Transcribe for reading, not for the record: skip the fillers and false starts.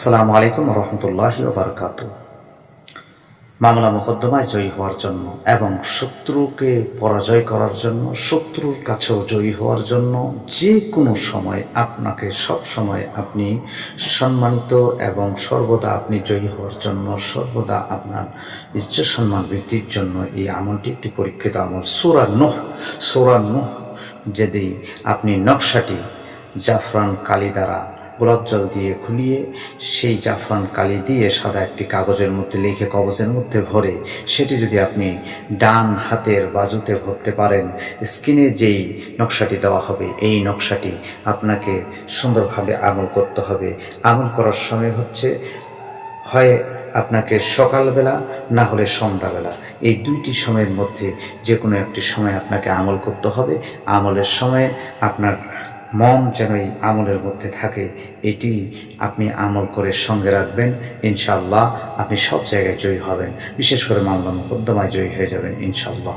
আসসালামু আলাইকুম রহমতুল্লাহি ওয়া বারাকাতুহু। মামলা মোকদ্দমায় জয়ী হওয়ার জন্য এবং শত্রুকে পরাজয় করার জন্য, শত্রুর কাছেও জয়ী হওয়ার জন্য যে কোনো সময় আপনাকে সব সময় আপনি সম্মানিত এবং সর্বদা আপনি জয়ী হওয়ার জন্য, সর্বদা আপনার ইজ্জত সম্মান বৃদ্ধির জন্য এই আমলটি একটি পরীক্ষিত আমল। সূরা নূহ যদি আপনি নকশাটি জাফরান কালি দ্বারা গোলাপ জল দিয়ে খুলিয়ে সেই জাফরান কালি দিয়ে সাদা একটি কাগজের মধ্যে লিখে কবজের মধ্যে ভরে সেটি যদি আপনি ডান হাতের বাজুতে ভরতে পারেন, স্ক্রিনে যেই নকশাটি দেওয়া হবে এই নকশাটি আপনাকে সুন্দরভাবে আমল করতে হবে। আমল করার সময় হচ্ছে হয় আপনাকে সকালবেলা, না হলে সন্ধ্যাবেলা, এই দুইটি সময়ের মধ্যে যে কোনো একটি সময় আপনাকে আমল করতে হবে। আমলের সময় আপনার মন যেন এই আমলের মধ্যে থাকে, এটি আপনি আমল করে সঙ্গে রাখবেন। ইনশাআল্লাহ আপনি সব জায়গায় জয়ী হবেন, বিশেষ করে মামলা মোকদ্দমায় জয়ী হয়ে যাবেন ইনশাআল্লাহ।